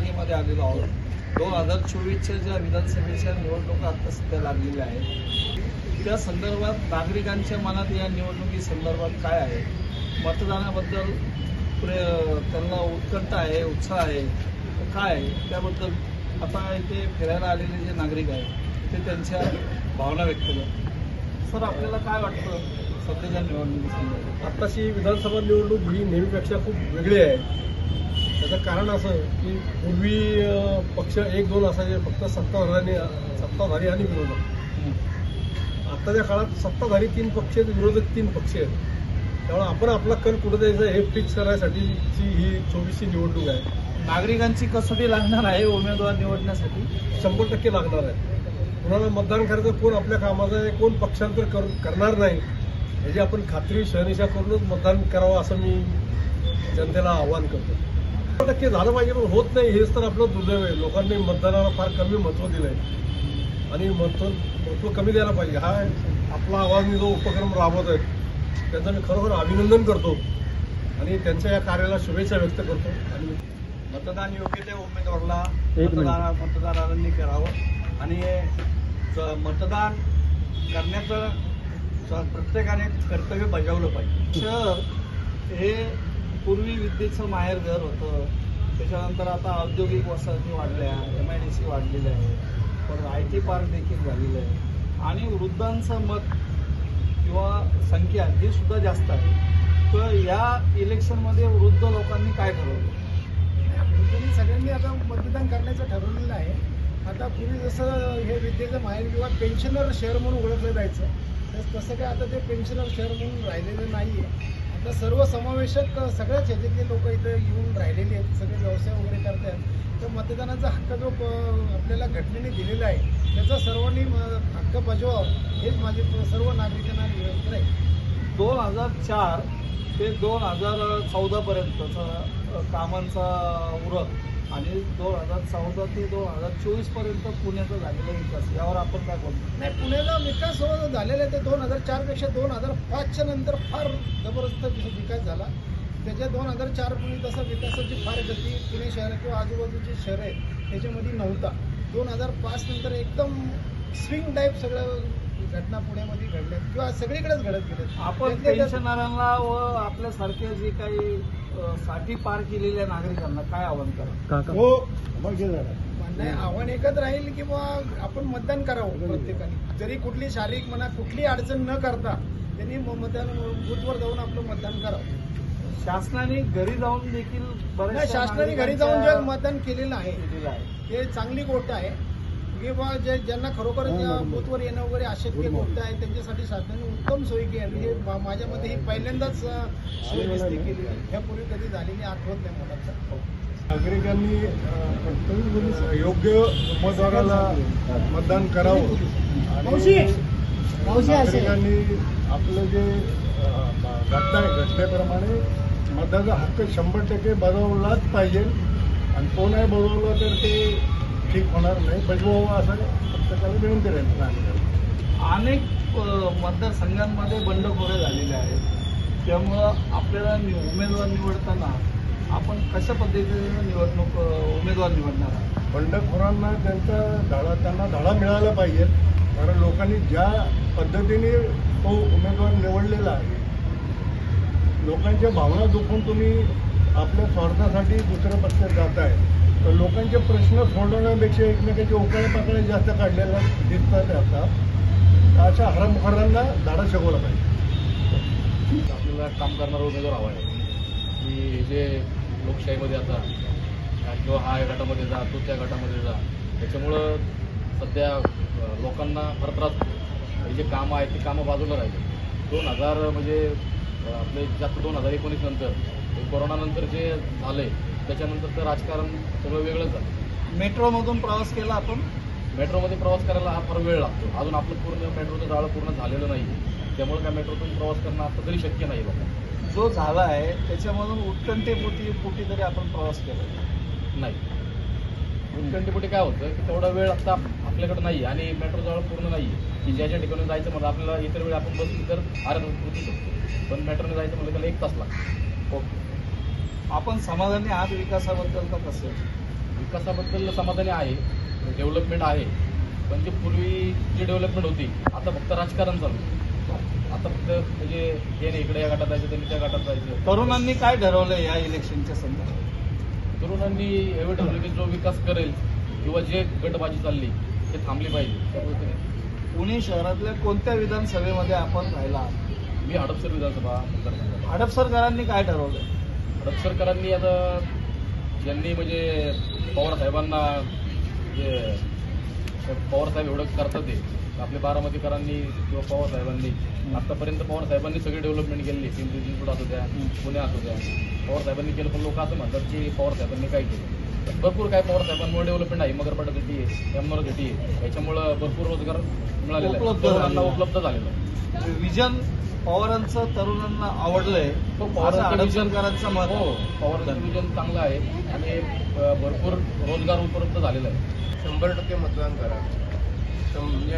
रणधुमाळीमध्ये आलेलो आहोत। 2024च्या ज्या विधानसभेच्या निवडणुका आता सध्या लागलेल्या आहेत त्या संदर्भात नागरिकांच्या मनात या निवडणुकीसंदर्भात काय आहे, मतदानाबद्दल त्यांना उत्कंठा आहे, उत्साह आहे, काय आहे त्याबद्दल आता इथे फिरायला आलेले जे नागरिक आहेत ते त्यांच्या भावना व्यक्त करतात। सर, आपल्याला काय वाटतं सध्याच्या निवडणुकीसंदर्भात? आत्ताची विधानसभा निवडणूक ही नेहमीपेक्षा खूप वेगळी आहे। त्याचं कारण असं की पूर्वी पक्ष 1-2 असायचे, फक्त सत्ताधारी आणि विरोधक। आत्ताच्या काळात सत्ताधारी 3 पक्ष आहेत, विरोधक 3 पक्ष आहेत। त्यामुळे आपण आपला कल कुठं द्यायचा हे फिक्स करण्यासाठीची ही 24ची निवडणूक आहे। नागरिकांची कसोटी लागणार आहे उमेदवार निवडण्यासाठी, 100% लागणार आहे। कुणाला मतदान करायचं, कोण आपल्या कामाचं आहे, कोण पक्षांतर करणार नाही याची आपण खात्री शहानिशा करूनच मतदान करावं असं मी जनतेला आवाहन करतो। 100% झालं पाहिजे, पण होत नाही हेच तर आपलं दुर्दैव आहे। लोकांनी मतदानाला फार कमी महत्त्व दिलं आहे आणि महत्त्व कमी द्यायला पाहिजे। हा आपला आवाजनी जो उपक्रम राबवत आहे त्यांचं मी खरोखर अभिनंदन करतो आणि त्यांच्या या कार्याला शुभेच्छा व्यक्त करतो। आणि मतदान योग्य त्या उमेदवाराला मतदारांनी करावं आणि मतदान करण्याचं प्रत्येकाने कर्तव्य बजावलं पाहिजे। शहर हे पूर्वी विद्येचं माहेरघर होतं, त्याच्यानंतर आता औद्योगिक वसाहती वाढल्या, MIDC वाढलेलं आहे, पण IT पार्क देखील झालेलं आहे आणि वृद्धांचं मत किंवा संख्या ही सुद्धा जास्त आहे। तर या इलेक्शनमध्ये वृद्ध लोकांनी काय ठरवलं? सगळ्यांनी आता मतदान करण्याचं ठरवलेलं आहे। आता पूर्वी जसं हे विद्येचं माहेर किंवा पेन्शनर शहर म्हणून ओळखलं जायचं, तसं काय आता ते पेन्शनर शहर म्हणून राहिलेलं नाही आहे। आता सर्व समावेशक सगळ्याच ह्याच्यातले लोक इथं येऊन राहिलेले आहेत, सगळे व्यवसाय वगैरे करतात। तर मतदानाचा हक्क जो आपल्याला घटनेने दिलेला आहे त्याचा सर्वांनी हक्क बजावावा हेच माझे सर्व नागरिकांना विनंती आहे। 2004 ते 2014 पर्यंतचा कामांचा उरक आणि 2014 ते 2024 पर्यंत पुण्याचा झालेला विकास यावर आपण काय बोलतो? नाही, पुण्याचा विकास झालेला आहे ते 2004 पेक्षा 2005च्या नंतर फार जबरदस्त विकास झाला। त्याच्या 2004 पूर्वी तसा विकासाची फार गती पुणे शहर किंवा आजूबाजूचे शहर आहेत त्याच्यामध्ये नव्हता। 2005 नंतर एकदम स्विंग टाईप सगळं घटना पुण्यामध्ये घडल्या किंवा सगळीकडेच घडत गेल्या। आपण पेन्शनरांना व आपल्यासारख्या जे काही साठी पार केलेल्या नागरिकांना काय आवाहन करा? हो, मग नाही, आव्हान एकच राहील की आपण मतदान करावं प्रत्येकाने, जरी कुठली शारीरिक म्हणा कुठली अडचण न करता त्यांनी मतदान बूथवर जाऊन आपलं मतदान करावं। शासनाने घरी जाऊन देखील नाही, शासनाने घरी जाऊन जे मतदान केलेलं आहे ते चांगली गोष्ट आहे किंवा ज्यांना खरोखर बूथवर येणं वगैरे अशक्य गोष्ट आहे त्यांच्यासाठी शासनाने उत्तम सोयी केली। हे माझ्या मते ही पहिल्यांदाच सोय दिसते केली, ह्यापूर्वी कधी झालेली आठवत नाही मला। नागरिकांनी योग्य उमेदवाराला मतदान करावं आणि नागरिकांनी आपलं जे घटनेप्रमाणे मतदानाचा हक्क 100% बजावलाच पाहिजे आणि तो नाही बजावला तर ते ठीक होणार नाही, बजवावं असं प्रत्येकाला विनंती राहील। अनेक मतदारसंघांमध्ये बंडखोरे झालेले आहेत, त्यामुळं आपल्याला उमेदवार निवडताना आपण कशा पद्धतीने उमेदवार निवडणार आहे? बंडखोरांना त्यांना धडा मिळाला पाहिजे, कारण लोकांनी ज्या पद्धतीने तो उमेदवार निवडलेला आहे, लोकांच्या भावना दुखून तुम्ही आपल्या स्वार्थासाठी दुसऱ्या पक्षात जाताय, तर लोकांचे प्रश्न सोडवण्यापेक्षा एकमेकांचे उकाळे जास्त काढलेला दिसतात। आता अशा हरमखोरांना धाडा शिकवला पाहिजे। आपल्याला काम करणारा उमेदवार हवा आहे की जे लोकशाहीमध्ये आता किंवा हा या गटामध्ये जा, तो त्या गटामध्ये जा, त्याच्यामुळं सध्या लोकांना फार त्रास होतो। हे जे कामं आहेत ते कामं बाजूला राहिले। 2000 म्हणजे आपले जास्त 2019 नंतर कोरोनानंतर जे झाले त्याच्यानंतर तर राजकारण सगळं वेगळंच झालं। मेट्रोमधून प्रवास केला आपण? मेट्रोमध्ये प्रवास करायला हा फार वेळ लागतो, अजून आपलं पूर्ण मेट्रोचं जाळं पूर्ण झालेलं नाही, त्यामुळे काय मेट्रोतून प्रवास करणं आता तरी शक्य नाही लोकांना। जो झाला आहे त्याच्यामधून उत्कंठेपोटी तरी आपण प्रवास केला नाही। उत्कंठेपोटी काय होतं की तेवढा वेळ आता आपल्याकडे नाही आणि मेट्रो जाळं पूर्ण नाही आहे की ज्या ठिकाणी जायचं म्हणजे आपल्याला इतर वेळी आपण बसली तर अर्धा पोहोचू शकतो, पण मेट्रोने जायचं म्हणजे त्याला 1 तास लागतो। ओके, आपण समाधानी आहात विकासाबद्दल का कसं? विकासाबद्दल समाधानी आहे, डेव्हलपमेंट आहे, पण जे पूर्वी जी डेव्हलपमेंट होती आता फक्त राजकारण चालू आहे. आता फक्त म्हणजे हे नाही इकडे या गटात जायचं त्यांनी त्या गटात जायचं. तरुणांनी काय ठरवलं या इलेक्शनच्या संदर्भात? तरुणांनी एवढं ठरवलं की जो विकास करेल किंवा जे गटबाजी चालली ते थांबली पाहिजे. त्या पद्धतीने पुणे शहरातल्या कोणत्या विधानसभेमध्ये आपण राहिला आहात? मी हडपसर विधानसभा मतदारसंघ. हडपसरकरांनी काय ठरवलं? हडपसरकरांनी आता ज्यांनी म्हणजे पवार साहेबांना जे पवार साहेब एवढं करतात ते आपले बारामतीकरांनी किंवा पवार साहेबांनी आतापर्यंत पवार साहेबांनी सगळी डेव्हलपमेंट केली. पिंपरी चिंचवड असू द्या, पुणे असू द्या, पवार साहेबांनी केलं. पण लोक असं म्हणतात की पवार साहेबांनी काय केलं. भरपूर काय पवार साहेबांमुळे डेव्हलपमेंट आहे. मगरपाटासाठी आहे, यमुनासाठी आहे, याच्यामुळं भरपूर रोजगार मिळालेला आहे, तरुणांना उपलब्ध झालेला आहे. विजन पवारांचं तरुणांना आवडलंय. पवारांचं हडपसरकरांचं मत. हो, पवारांचं विजन चांगलं आहे आणि भरपूर रोजगार उपलब्ध झालेला आहे. 100% मतदान करा. म्हणजे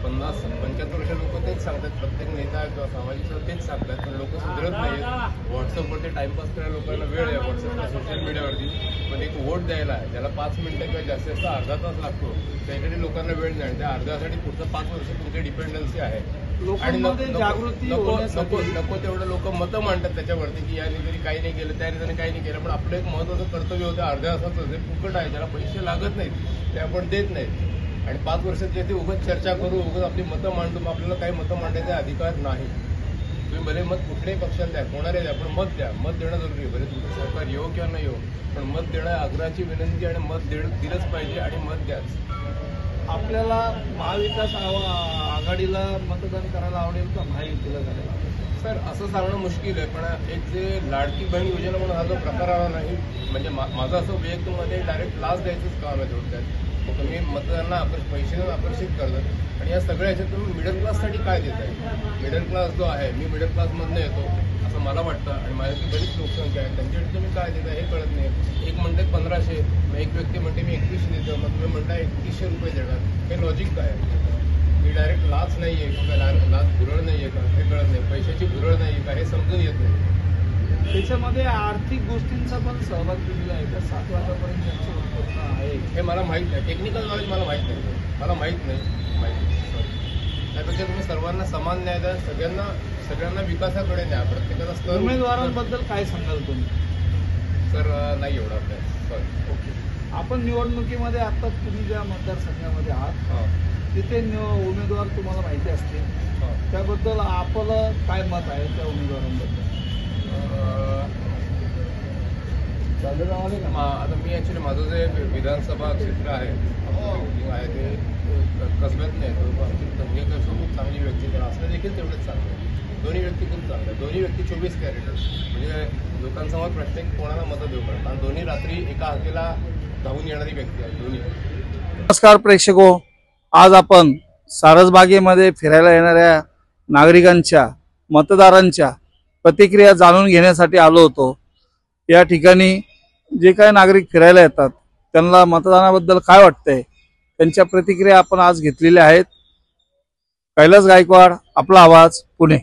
50-75 वर्ष लोक तेच सांगतात, प्रत्येक नेता किंवा सामाजिक तेच सांगतात, पण लोक सुधरत नाहीत. व्हॉट्सअपवरती टाइमपास करायला लोकांना वेळ आहे, व्हॉट्सअपला सोशल मीडियावरती. पण एक वोट द्यायला आहे ज्याला 5 मिनिटं किंवा जास्तीत जास्त अर्धा तास लागतो, त्यासाठी लोकांना वेळ नाही. त्या अर्ध्यासाठी पुढचं 5 वर्ष तुमची डिपेंडन्सी आहे. आणि लोकांमध्ये जागृती होण्यासाठी नको तेवढं लोक मतं मांडतात त्याच्यावरती की याने तरी काही नाही केलं, त्याने तरी काही नाही केलं. पण आपलं एक महत्त्वाचं कर्तव्य होतं अर्ध्या तासाचं, जे फुकट आहे, ज्याला पैसे लागत नाहीत, ते आपण देत नाहीत. आणि 5 वर्षात जे ते उगाच चर्चा करू, उगाच आपली मतं मांडू, मग आपल्याला काही मतं मांडण्याचा अधिकार नाही. तुम्ही भले मत कुठल्याही पक्षाला द्या, कोणाला द्या, पण मत द्या. मत देणं जरुरी आहे. भले तुमचं सरकार येऊ किंवा नाही येऊ, पण मत देणं आग्रहाची विनंती आणि मत दिलंच पाहिजे आणि मत द्याच. आपल्याला महाविकास आघाडीला मतदान करायला आवडेल का महायुतीला करायला आवडेल? सर असं सांगणं मुश्किल आहे, पण एक जे लाडकी बहीण योजना म्हणून हा जो प्रकार आला नाही, म्हणजे माझं असं वैयक्तिकमध्ये डायरेक्ट लाच द्यायचंच काम आहे थोडक्यात. तुम्ही मतदारांना पैशाने आकर्षित करतात आणि या सगळ्या ह्याच्यात तुम्ही मिडल क्लाससाठी काय देत आहे? मिडल क्लास जो आहे, मी मिडल क्लासमधनं येतो असं मला वाटतं आणि माझ्याकडे बरीच लोकसंख्या आहे, त्यांच्यासाठी तुम्ही काय देता हे कळत नाही. एक म्हणते 1500, मग एक व्यक्ती म्हणते मी 2100 देतो, मग तुम्ही म्हणता 3100 रुपये देणार. हे लॉजिक काय आहे? ही डायरेक्ट लाच नाही आहे किंवा लाच भुरळ नाही आहे का हे कळत नाही. पैशाची भुरळ नाही आहे का हे समजून येत नाही. त्याच्यामध्ये आर्थिक गोष्टींचा पण सहभाग दिलेला आहे का? 7 लाखापर्यंत उत्पन्न आहे हे मला माहीत नाही. टेक्निकल नॉलेज मला माहीत नाही. मला माहीत नाही. त्यापेक्षा तुम्ही सर्वांना समान न्याय द्या, सगळ्यांना विकासाकडे न्या. प्रत्येकाचा स्तर. उमेदवारांबद्दल काय सांगाल तुम्ही? सर नाही एवढा अभ्यास. ओके. आपण निवडणुकीमध्ये आता तुम्ही ज्या मतदारसंघामध्ये आहात तिथे उमेदवार तुम्हाला माहिती असतील, त्याबद्दल आपलं काय मत आहे त्या उमेदवारांबद्दल? आता मी ॲक्च्युली माझं जे विधानसभा क्षेत्र आहे ते कसब्यात नाही. आमची धंगेकर खूप चांगली व्यक्ती, तर असणं देखील तेवढंच चांगलं आहे. दोन्ही व्यक्ती खूप चांगल्या, दोन्ही व्यक्ती 24 कॅरेट, म्हणजे लोकांसमोर प्रत्येक कोणाला मतं देऊ शकतात. आणि दोन्ही रात्री एका हाकेला धावून येणारी व्यक्ती आहे दोन्ही. नमस्कार प्रेक्षको, आज आपण सारसबागेमध्ये फिरायला येणाऱ्या नागरिकांच्या, मतदारांच्या प्रतिक्रिया जाणून घेण्यासाठी आलो होतो. या ठिकाणी जे काही नागरिक फिरायला येतात त्यांना मतदानाबद्दल काय वाटतंय त्यांच्या प्रतिक्रिया आपण आज घेतलेल्या आहेत. कैलास गायकवाड, आपला आवाज, पुणे.